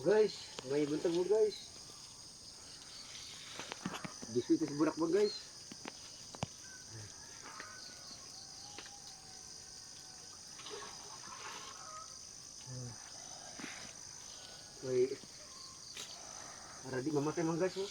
Guys, may buntag mo guys. Biskuit sa burak mo guys. Wait. Para di mamatay mga guys oh.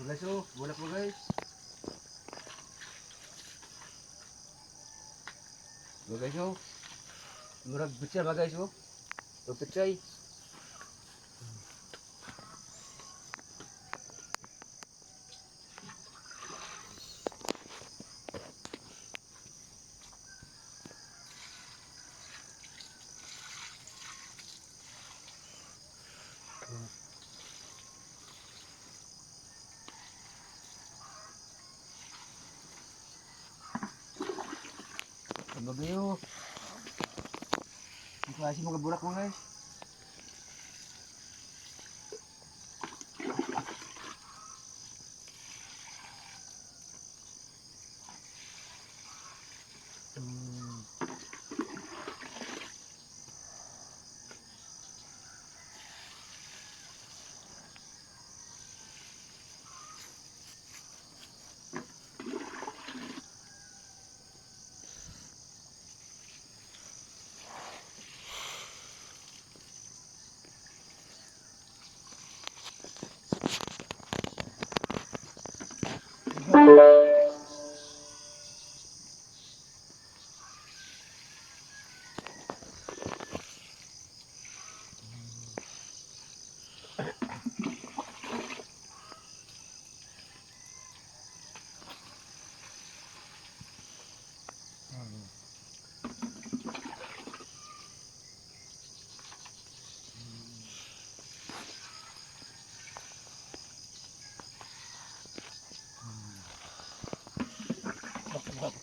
Guys oh, bulak mo guys. Guys oh. Murag pechay ba guys oh. Pechay. Bagyo. Ang klase mga burak mo guys.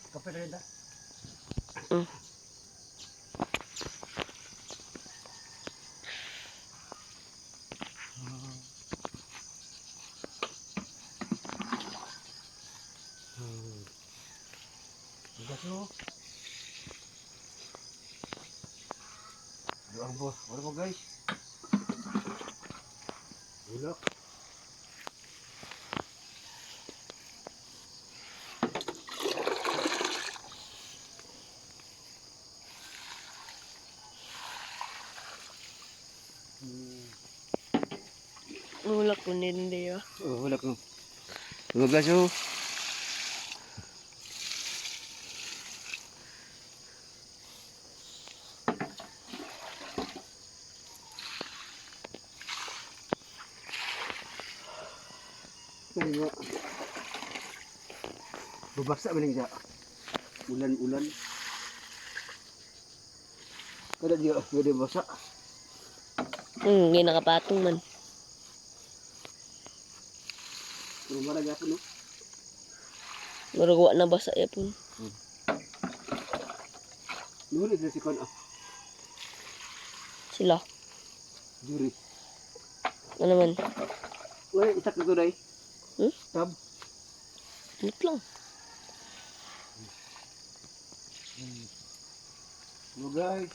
Kape na rin da. Gaso. Doang bos, wala mo guys. Bulak. Ulak ko hindi ah. Oh, bulak mo. Mga gaso. Babaksa ba siya? Ulan-ulan. Kada dia pwede basa. Hindi nakapatong man. Pero marag ako no. Maragawa na basa yapon. Nulit na si Kon ah. Sila. Juri. Ano naman? Wala, itak na to day. Tab. Ito lang. Hello guys.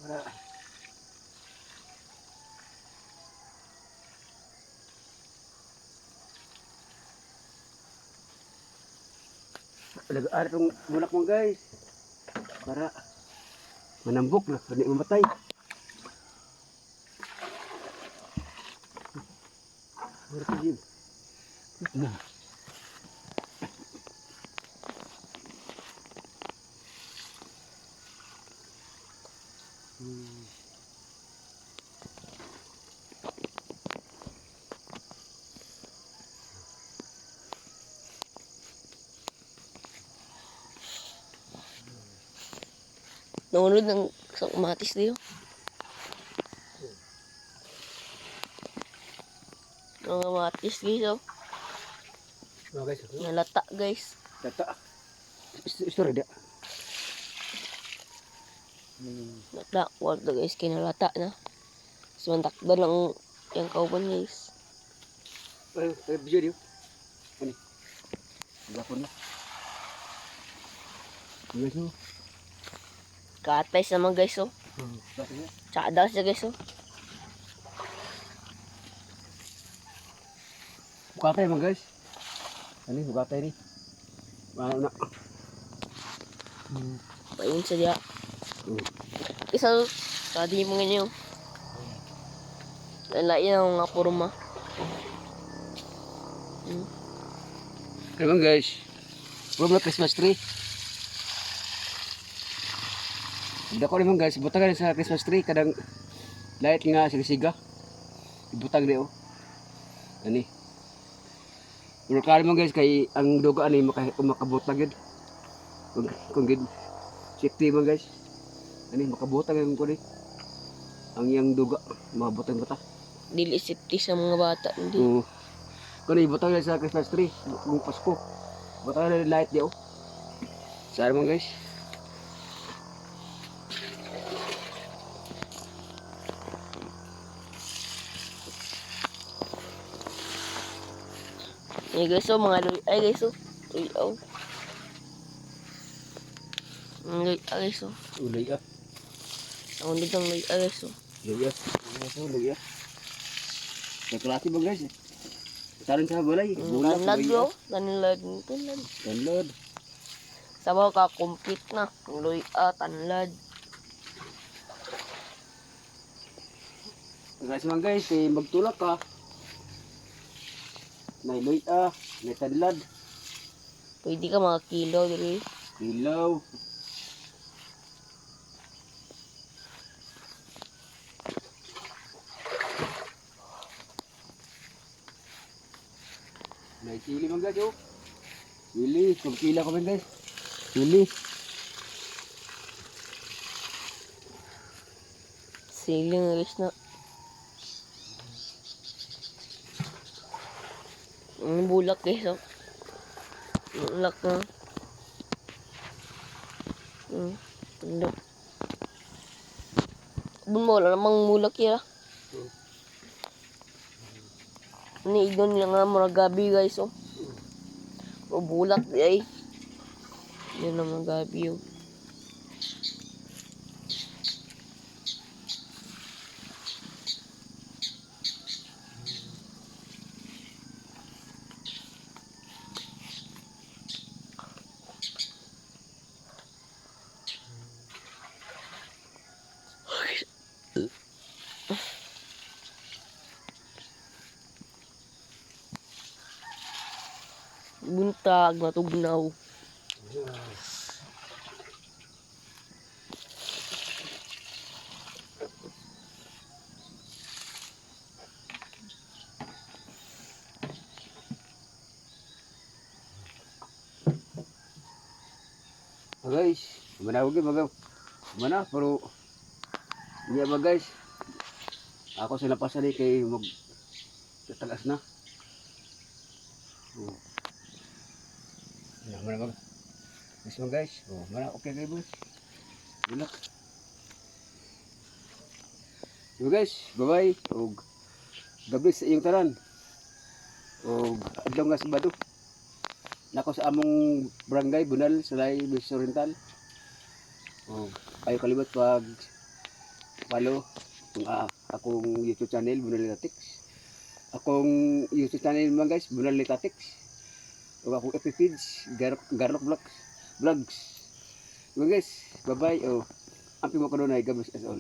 Wala. Lagaan itong bulak mo guys. Para manambok na, hindi mamatay. Wala ka Jim. Na. Naunod ng isang kamatis niyo. Ang kamatis guys, oh. Mga guys, Nalata guys. tata. Story dia. Nalata. Wag na guys, kinalata na. Sumantakda lang yung kauban guys. Ay, video dia. Ani. Gapon na. Guys, no. Katay naman guys, oh. Kasi Tsada siya guys, oh. bukatay mga guys. Ani, bukatay ni. Ano na. Pain siya diya. Isa, kadi mo ganyan. Lalaki na mga purma. Ano guys? Wala Christmas tree. Dako naman guys, butagan sa Christmas tree kadang light nga siga-siga. Ibutang di oh. Ani. Pero kaya naman guys kay ang duga ani makabutang gid. Kung gid safety man guys. Ani makabutang ang kuno. Ang yang duga mabutang bata. Dili safety sa mga bata. Hindi. Oo. Kuno ibutang sa Christmas tree ng Pasko. Butang na light di oh. Saan man guys? Ay guys, oh, mga luy. Ay guys, oh. Luy, oh. Ang luy, guys, oh. Ulay ah. Ang luy, ang luy, guys, oh. Luya. Luya. Kalkulasi ba guys? Saran sa balay. Bulak. Tanlad, bro. Tanlad. Tanlad. Tanlad. Sabaw ka, complete na. Ang luy, tanlad. Guys man guys, kay magtulak ka. May luya. May tanlad. Pwede ka mga kilo, dili. Ilaw. May sili man guys oh. Sili. Kumkila ko man guys. Sili. Siling guys na. Ang bulak guys, oh. Bulak na. Bulak. Wala namang bulak yan, ah. Ini idon nila nga mga gabi guys, oh. O bulak di ay. Yan ang mga gabi, oh. Buntag, matugnaw. Guys, manawag yun magaw. Mana, pero hindi ba guys? Ako sila pa sali kay mag tatagas na. Oh. Mana. Guys mo guys. Oh, mana okay kayo boss. Bulak. So guys, bye-bye. Og gabi sa iyong tanan. Og adlaw nga Sabado. Nako sa among barangay Bunal, Salay, Luis Oriental. Oh, ayo kalimot pag follow akong YouTube channel Bunal Litatics. Akong YouTube channel man guys, Bunal Litatics. O akong FB page, Garlock Vlogs. So guys, bye-bye. Oh, ampi mo kanunay, gabos as all.